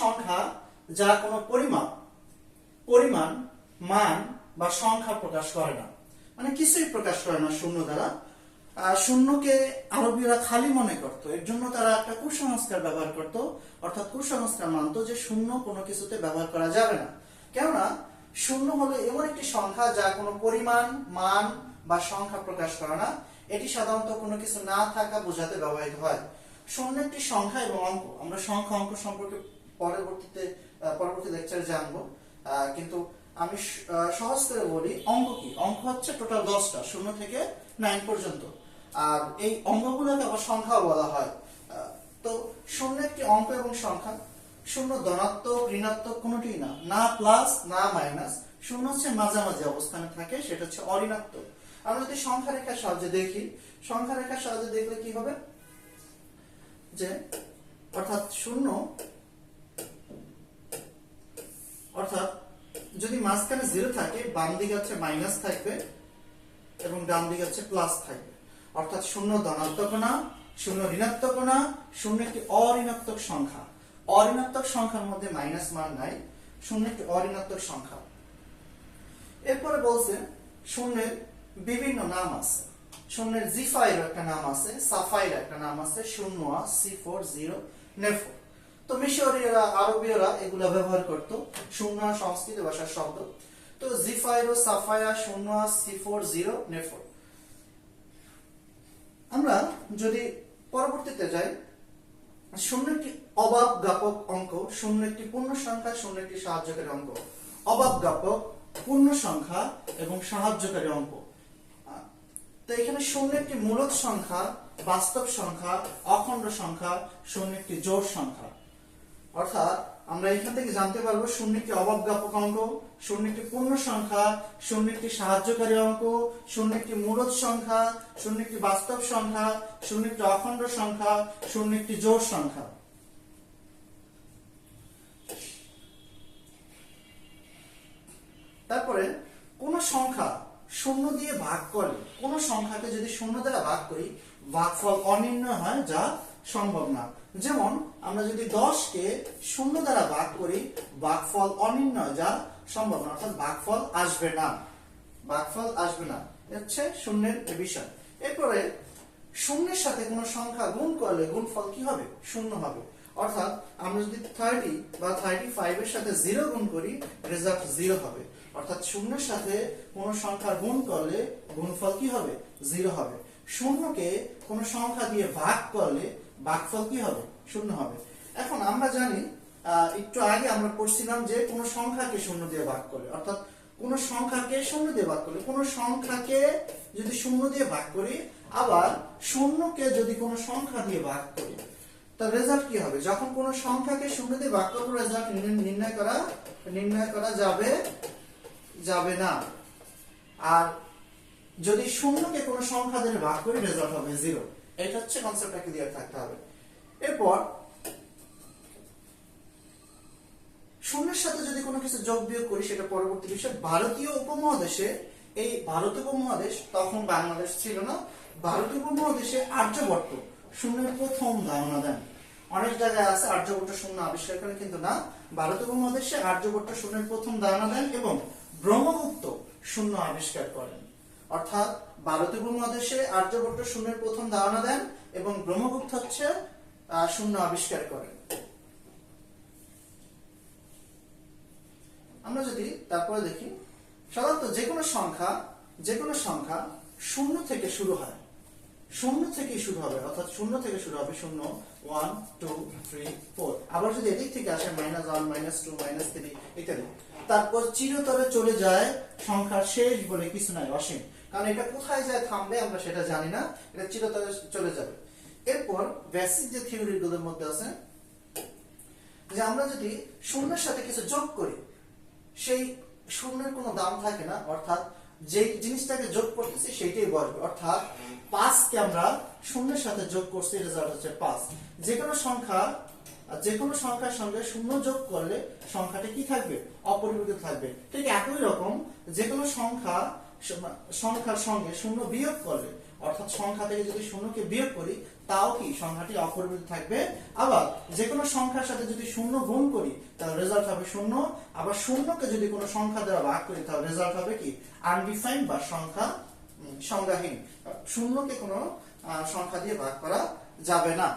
সংখ্যা যা কোনো পরিমাণ মান বা সংখ্যা প্রকাশ করে না, মানে কিছুই প্রকাশ করে না শূন্য দ্বারা। শূন্যকে আরবীয়রা খালি মনে করত, এর জন্য তারা একটা কুসংস্কার ব্যবহার করত, অর্থাৎ কুসংস্কার মানত যে শূন্য কোনো কিছুতে ব্যবহার করা যাবে না। কেননা শূন্য হলো এমন একটি সংখ্যা যা কোনো পরিমাণ মান বা সংখ্যা প্রকাশ করে না, এটি সাধারণত কোনো কিছু না থাকা বোঝাতে ব্যবহৃত হয়। শূন্য একটি সংখ্যা এবং অঙ্ক, আমরা সংখ্যা অঙ্ক সম্পর্কে পরবর্তী লেকচারে জানবো, কিন্তু আমি সহজ করে বলি অঙ্ক কি। অঙ্ক হচ্ছে টোটাল 10টা, 0 থেকে 9 পর্যন্ত, আর এই অঙ্কগুলোকে আবার সংখ্যাও বলা হয়। তো শূন্য একটি অঙ্ক এবং সংখ্যা। শূন্য ধনাত্মক ঋণাত্মক কোনোটিই না, না প্লাস না মাইনাস, শূন্য হচ্ছে মাঝামাঝি অবস্থানে থাকে, সেটা হচ্ছে অঋণাত্মক। আমরা যদি সংখ্যা রেখার সাহায্যে দেখি, সংখ্যা রেখার সাহায্যে দেখলে কি হবে যে অর্থাৎ শূন্য, অর্থাৎ যদি মাঝখানে 0 থাকে, বাম দিকে হচ্ছে মাইনাস থাকবে এবং ডান দিকে হচ্ছে প্লাস থাকবে। অর্থাৎ শূন্য ধনাত্মক না, শূন্য ঋণাত্মক না, শূন্য একটি অঋণাত্মক সংখ্যা। অঋণাত্মক সংখ্যার মধ্যে মাইনাস মান নাই, শূন্য একটি অঋণাত্মক সংখ্যা। এরপরে বলছে শূন্যের বিভিন্ন নাম আছে। শূন্যের জিফাইর একটা নাম আছে, সাফাইর একটা নাম আছে, শূন্য, C4, 0, নেফর। তো মিশরীয়রা, আরবীয়রা এগুলা ব্যবহার করত, শূন্য সংস্কৃত ভাষার শব্দ। তো জিফাইরো, সাফায়া, শূন্য, C4, 0, নেফর। আমরা যদি পরবর্তীতে যাই, শূন্য একটি অবাব জ্ঞাপক অঙ্ক, শূন্য একটি পূর্ণ সংখ্যা, শূন্য একটি সাহায্যকারী অঙ্ক। অবাব জ্ঞাপক, পূর্ণ সংখ্যা এবং সাহায্যকারী অঙ্ক। তো এখানে শূন্য একটি মূলদ সংখ্যা, বাস্তব সংখ্যা, অখণ্ড সংখ্যা, শূন্য একটি জোড় সংখ্যা। অর্থাৎ আমরা এখান থেকে জানতে পারবো শূন্য একটি অবাব জ্ঞাপক অঙ্ক, শূন্য একটি পূর্ণ সংখ্যা, শূন্য একটি সাহায্যকারী অঙ্ক, শূন্য একটি মূলদ সংখ্যা, শূন্য একটি বাস্তব সংখ্যা, শূন্য একটি অখণ্ড সংখ্যা, শূন্য একটি জোড় সংখ্যা। তারপরে কোন সংখ্যা শূন্য দিয়ে ভাগ করলে, কোন সংখ্যাকে যদি শূন্য দ্বারা ভাগ করি, ভাগফল অনির্ণয় হয়, যা সম্ভব না। যেমন আমরা যদি 10কে শূন্য দ্বারা ভাগ করি, ভাগফল অনির্ণয়, যা সম্ভব না, অর্থাৎ ভাগফল আসবে না, ভাগফল আসবে না, হচ্ছে শূন্যের বিষয়। এরপরে শূন্যের সাথে কোন সংখ্যা গুণ করলে গুণফল কি হবে? শূন্য হবে। অর্থাৎ আমরা যদি 30 বা 35 এর সাথে 0 গুণ করি, রেজাল্ট 0 হবে। অর্থাৎ শূন্যের সাথে কোন সংখ্যা গুণ করলে গুণফল কি হবে? 0 হবে। শূন্যকে কোন সংখ্যা দিয়ে ভাগ করলে ভাগফল কি হবে? শূন্য হবে। এখন আমরা জানি, একটু আগে আমরা পড়ছিলাম যে কোন সংখ্যাকে শূন্য দিয়ে ভাগ করলে, অর্থাৎ কোন সংখ্যাকে শূন্য দিয়ে ভাগ করলে, কোন সংখ্যাকে যদি শূন্য দিয়ে ভাগ করি, আবার শূন্যকে যদি কোন সংখ্যা দিয়ে ভাগ করি, তার রেজাল্ট কি হবে? যখন কোন সংখ্যাকে শূন্য দিয়ে ভাগ করব, রেজাল্ট নির্ণয় করা যাবে না। আর যদি শূন্যকে কোন সংখ্যা দিয়ে ভাগ করি, রেজাল্ট হবে 0। এটা হচ্ছে কনসেপ্টটা ক্লিয়ার থাকতে হবে। এরপর শূন্যের সাথে যদি কোনো কিছু যোগ বিয়োগ করি, সেটা পরবর্তী বিষয়। ভারতীয় উপমহাদেশে, এই ভারত উপমহাদেশ তখন বাংলাদেশ ছিল না, ভারতীয় উপমহাদেশে আর্যভট্ট শূন্যের প্রথম ধারণা দেন। অনেক জায়গায় আছে আর্যভট্ট শূন্য আবিষ্কার করেন, কিন্তু না, ভারত উপমহাদেশে আর্যভট্ট শূন্যের প্রথম ধারণা দেন এবং ব্রহ্মগুপ্ত শূন্য আবিষ্কার করেন। অর্থাৎ ভারত উপমহাদেশে আর্যভট্ট শূন্যের প্রথম ধারণা দেন এবং ব্রহ্মগুপ্ত হচ্ছে শূন্য আবিষ্কার করেন। আমরা যদি তারপরে দেখি, সাধারণত যে কোনো সংখ্যা শূন্য থেকে শুরু হয়, শূন্য থেকেই শুরু হবে, অর্থাৎ শূন্য থেকে শুরু হবে, 0, 1, 2, 3, 4। আবার যদি এদিক থেকে আসে -1, -2, -3 ইত্যাদি, তারপর চিরতরে চলে যায়, সংখ্যার শেষ বলে কিছু নাই, অসীম। কারণ এটা কোথায় যায় থামবে আমরা সেটা জানি না, এটা চিরতরে চলে যাবে। এরপর বেসিক যে থিওরি গুলোর মধ্যে আছে যে আমরা যদি শূন্যের সাথে কিছু যোগ করি, সেই শূন্যের কোনো দাম থাকে না, অর্থাৎ যে জিনিসটাকে যোগ করতেছি সেইটাই বসবে। অর্থাৎ 5কে আমরা শূন্যের সাথে যোগ করছি, রেজাল্ট হচ্ছে 5। যে কোনো সংখ্যার সঙ্গে শূন্য যোগ করলে সংখ্যাটা কি থাকবে? অপরিবর্তিত থাকবে। ঠিক একই রকম যে কোনো সংখ্যার সঙ্গে শূন্য বিয়োগ করলে, অর্থাৎ সংখ্যা থেকে যদি শূন্যকে বিয়োগ করি, তাও কি সংখ্যাটি অপরিবর্তিত থাকবে। আবার যে কোনো সংখ্যার সাথে যদি শূন্য গুণ করি তাহলে রেজাল্ট হবে শূন্য। আবার শূন্যকে যদি কোনো সংখ্যা দ্বারা ভাগ করি তাহলে রেজাল্ট হবে কি আনডিফাইন্ড বা সংজ্ঞাহীন। শূন্যকে কোনো সংখ্যা দিয়ে ভাগ করা যাবে না,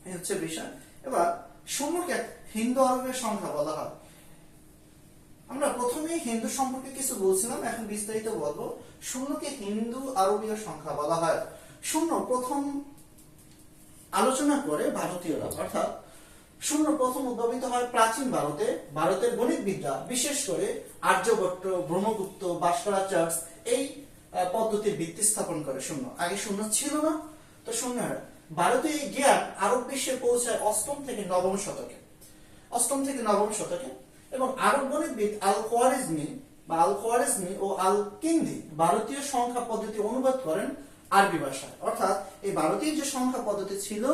এই হচ্ছে বিষয়। এবার শূন্যকে হিন্দু আরবের সংখ্যা বলা হয়। আমরা প্রথমেই হিন্দু সম্পর্কে কিছু বলছিলাম, এখন বিস্তারিত বলবো। শূন্যকে হিন্দু আরবীয় সংখ্যা বলা হয়। শূন্য প্রথম আলোচনা করে ভারতীয়রা, অর্থাৎ শূন্য প্রথম উদ্ভাবিত হয় প্রাচীন ভারতে। ভারতের গণিতবিদরা বিশেষ করে আর্যভট্ট, ব্রহ্মগুপ্ত, ভাস্করাচার্য এই পদ্ধতির ভিত্তি স্থাপন করে। শূন্য আগে শূন্য ছিল না, তো শূন্যের ভারতে এই জ্ঞান আরব বিশ্বে পৌঁছায় অষ্টম থেকে নবম শতকে। এবং আরব গণিতবিদ আল খোয়ারিজমি ও আল কিন্দি ভারতীয় সংখ্যা পদ্ধতি অনুবাদ করেন আরবি ভাষায়। অর্থাৎ এই ভারতীয় যে সংখ্যা পদ্ধতি ছিল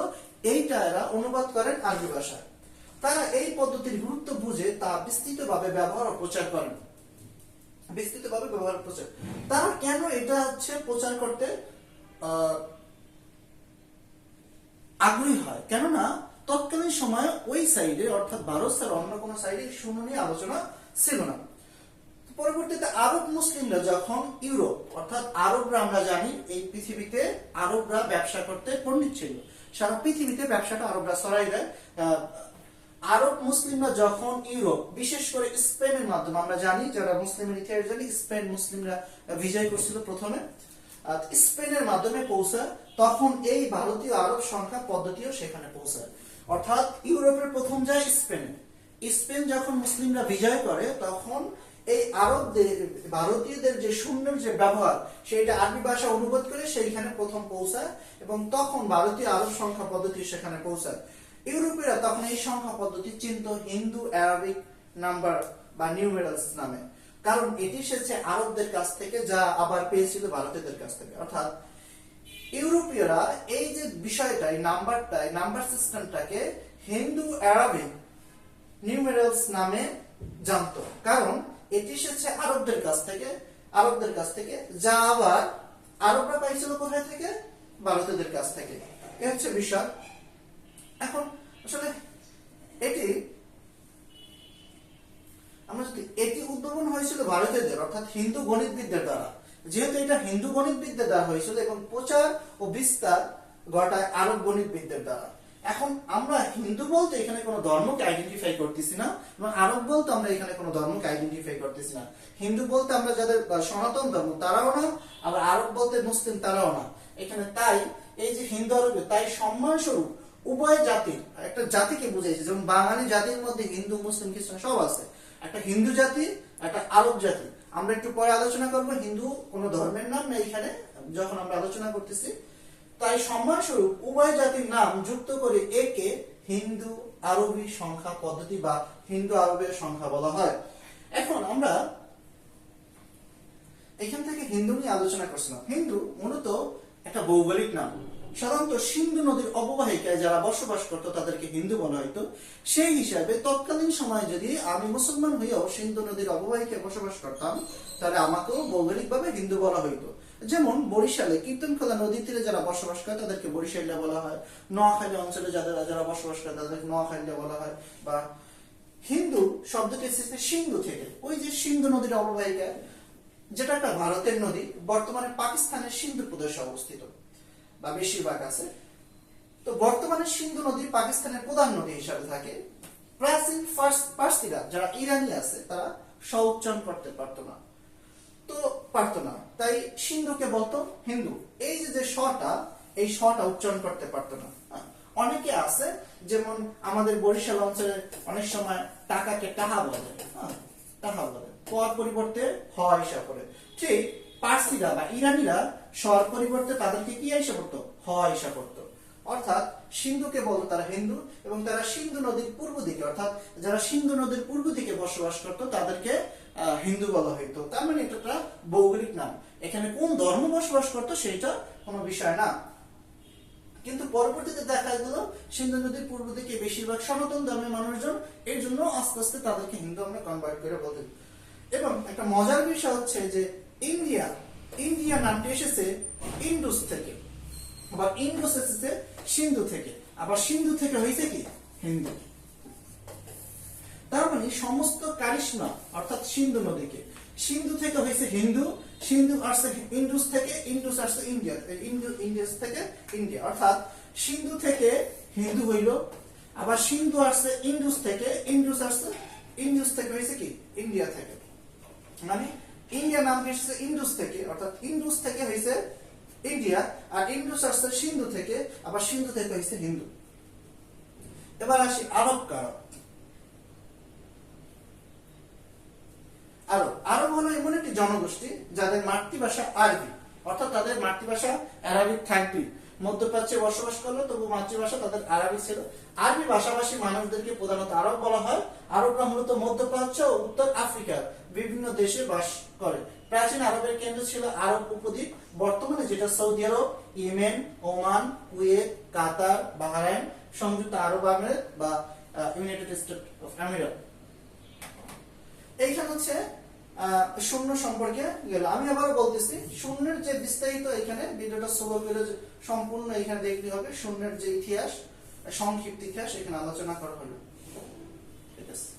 এইটা এরা অনুবাদ করেন আরবি ভাষায়। তারা এই পদ্ধতির গুরুত্ব বুঝে তা বিস্তৃতভাবে ব্যবহার ও প্রচার করেন। তারা কেন এটা প্রচার করতে আগ্রহী হয়? কেননা তৎকালীন সময়ে ওই সাইডে, অর্থাৎ ভারত ছাড়া অন্য কোনো সাইডে শূন্য নিয়ে আলোচনা ছিল না। পরবর্তীতে আরব মুসলিমরা যখন ইউরোপ, অর্থাৎ আরবরা, আমরা জানি এই পৃথিবীতে আরবরা ব্যবসা করতে পণ্ডিত ছিল, সারা পৃথিবীতে ব্যবসাটা আরবরা ছড়াই দেয়। আরব মুসলিমরা যখন ইউরোপ, বিশেষ করে স্পেনের মাধ্যমে, আমরা জানি যারা মুসলিমের ইতিহাস জানি, স্পেন মুসলিমরা বিজয় করছিল প্রথমে, স্পেনের মাধ্যমে পৌঁছায়, তখন এই ভারতীয় আরব সংখ্যা পদ্ধতিও সেখানে পৌঁছায়। অর্থাৎ ইউরোপের প্রথম যায় স্পেন যখন মুসলিমরা বিজয় করে তখন এই আরবদের, ভারতীয়দের যে শূন্যের যে ব্যবহার সেইটা আরবি ভাষা অনুবাদ করে সেইখানে প্রথম পৌঁছায়, এবং তখন ভারতীয় আরব সংখ্যা পদ্ধতি সেখানে পৌঁছায়। ইউরোপীয়রা তখন এই সংখ্যা পদ্ধতি চিনত হিন্দু অ্যারাবিক নাম্বার বা নিউমেরালস নামে, কারণ এটি এসেছে আরবদের কাছ থেকে, যা আবার পেয়েছিল ভারতীয়দের কাছ থেকে। অর্থাৎ ইউরোপীয়রা এই যে বিষয়টাই, নাম্বার সিস্টেমটাকে হিন্দু অ্যারাবিক নিউমেরালস নামে জানতো, কারণ এটি এসেছে আরবদের কাছ থেকে, যা আবার আরবরা পাইছিল কোথায় থেকে? ভারতীয়দের কাছ থেকে। এই হচ্ছে বিষয়। এখন আসলে এটি উদ্ভাবন হয়েছিল ভারতীয়দের, অর্থাৎ হিন্দু গণিতবিদদের দ্বারা। যেহেতু এটা হিন্দু গণিতবিদদের দ্বারা হয়েছিল, এবং প্রচার ও বিস্তার ঘটায় আরব গণিতবিদদের দ্বারা। এখন আমরা হিন্দু বলতে এখানে কোনো ধর্মকে আইডেন্টিফাই করতেছি না, এবং আরব বলতে আমরা এখানে কোনো ধর্মকে আইডেন্টিফাই করতেছি না। হিন্দু বলতে আমরা যাদের সনাতন ধর্ম তারাও না, আবার আরব বলতে মুসলিম তারাও না এখানে। তাই এই যে হিন্দু আরব, তাই সম্মান স্বরূপ উভয় জাতির, একটা জাতিকে বুঝাইছে। যেমন বাঙালি জাতির মধ্যে হিন্দু, মুসলিম, খ্রিস্টান সব আছে, একটা হিন্দু জাতি, একটা আরব জাতি। আমরা একটু পরে আলোচনা করব, হিন্দু কোনো ধর্মের নাম না এখানে যখন আমরা আলোচনা করতেছি। তাই সম্মানস্বরূপ উভয় জাতির নাম যুক্ত করে একে হিন্দু আরবি সংখ্যা পদ্ধতি বা হিন্দু আরবের সংখ্যা বলা হয়। এখন আমরা এখান থেকে হিন্দু নিয়ে আলোচনা করছিলাম। হিন্দু মূলত একটা ভৌগোলিক নাম। সাধারণত সিন্ধু নদীর অববাহিকায় যারা বসবাস করতো তাদেরকে হিন্দু বলা হইতো। সেই হিসাবে তৎকালীন সময়ে যদি আমি মুসলমান হইয়াও সিন্ধু নদীর অববাহিকায় বসবাস করতাম, তাহলে আমাকেও ভৌগোলিকভাবে হিন্দু বলা হইতো। যেমন বরিশালে কীর্তনখোলা নদীর তীরে যারা বসবাস করে তাদেরকে বরিশালিয়া বলা হয়। নোয়াখালী অঞ্চলে যারা বসবাস করে তাদেরকে নোয়াখালীয়া বলা হয়। বা হিন্দু শব্দটি এসেছে সিন্ধু থেকে, ওই যে সিন্ধু নদীর অববাহিকায়, যেটা একটা ভারতের নদী, বর্তমানে পাকিস্তানের সিন্ধু প্রদেশে অবস্থিত বা বেশিরভাগ আছে। তো বর্তমানে সিন্ধু নদী পাকিস্তানের প্রধান নদী হিসাবে থাকে। প্রাচীন পার্সিরা যারা ইরানি আছে তারা স উচ্চারণ করতে পারতো না, তাই সিন্ধুকে বলতো হিন্দু। এই যে শটা, এই শটা উচ্চারণ করতে পারতো না। অনেকে আছে, যেমন আমাদের বরিশাল অঞ্চলে অনেক সময় টাকাকে টাহা বলে, পর পরিবর্তে হ হিসাব করে। ঠিক পার্সিরা বা ইরানিরা স্বর পরিবর্তে তাদেরকে কি হিসাব করতো? হ হিসাব করতো। অর্থাৎ সিন্ধুকে বলতো তারা হিন্দু, এবং তারা সিন্ধু নদীর পূর্ব দিকে, অর্থাৎ যারা সিন্ধু নদীর পূর্ব দিকে বসবাস করতো তাদেরকে হিন্দু বলা হইতো। তার মানে এটা একটা ভৌগোলিক নাম। এখানে কোন ধর্ম বসবাস করতো সেটা কোনো বিষয় না। কিন্তু পরবর্তীতে দেখা গেল সিন্ধু নদীর পূর্ব দিকে বেশিরভাগ সনাতন ধর্মের মানুষজন, এর জন্য আস্তে আস্তে তাদেরকে হিন্দু আমরা কনভার্ট করে বলতে। এবং একটা মজার বিষয় হচ্ছে যে ইন্ডিয়া নামটি এসেছে ইন্ডুস থেকে। আবার ইন্ডোস এসেছে সিন্ধু থেকে, আবার সিন্ধু থেকে হয়েছে কি হিন্দু। তার মানে সমস্ত কারিশমা অর্থাৎ সিন্ধু নদীকে, সিন্ধু থেকে হয়েছে হিন্দু, সিন্ধু আসছে ইন্ডুস থেকে, ইন্ডুস আসছে ইন্ডিয়া, ইন্ডিয়াস থেকে ইন্ডিয়া, অর্থাৎ সিন্ধু থেকে হিন্দু হইল, আবার সিন্ধু আসছে ইন্ডুস থেকে, ইন্ডুস আসছে ইন্ডুস থেকে হয়েছে কি ইন্ডিয়া থেকে, মানে ইন্ডিয়া নাম এসেছে ইন্ডুস থেকে, অর্থাৎ ইন্ডুস থেকে হয়েছে ইন্ডিয়া, আর ইন্ডুস আসছে সিন্ধু থেকে, আবার সিন্ধু থেকে হয়েছে হিন্দু। এবার আসি আরব কারক। আরব, আরব হলো এমন একটি জনগোষ্ঠী যাদের মাতৃভাষা আরবি, অর্থাৎ তাদের মাতৃভাষা আরবিক থাকবে, মধ্যপ্রাচ্যে বসবাস করলো তবু মাতৃভাষা তাদের আরবি ছিল। আরবি ভাষাভাষী মানুষদেরকে প্রধানত আরব বলা হয়। আরবরা মূলত মধ্যপ্রাচ্য ও উত্তর আফ্রিকার বিভিন্ন দেশে বাস করে। প্রাচীন আরবের কেন্দ্র ছিল আরব উপদ্বীপ, বর্তমানে যেটা সৌদি আরব, ইয়েমেন, ওমান, কুয়েত, কাতার, বাহরাইন, সংযুক্ত আরব আমিরাত বা ইউনাইটেড স্টেট অফ আমেরিকা। এইখানে হচ্ছে শূন্য সম্পর্কে গেল। আমি আবারও বলতেছি, শূন্যের যে বিস্তারিত এখানে ভিডিওটা স্লো করে সম্পূর্ণ এখানে দেখতে হবে। শূন্যের যে ইতিহাস, সংক্ষিপ্ত ইতিহাস এখানে আলোচনা করা হলো। ঠিক আছে।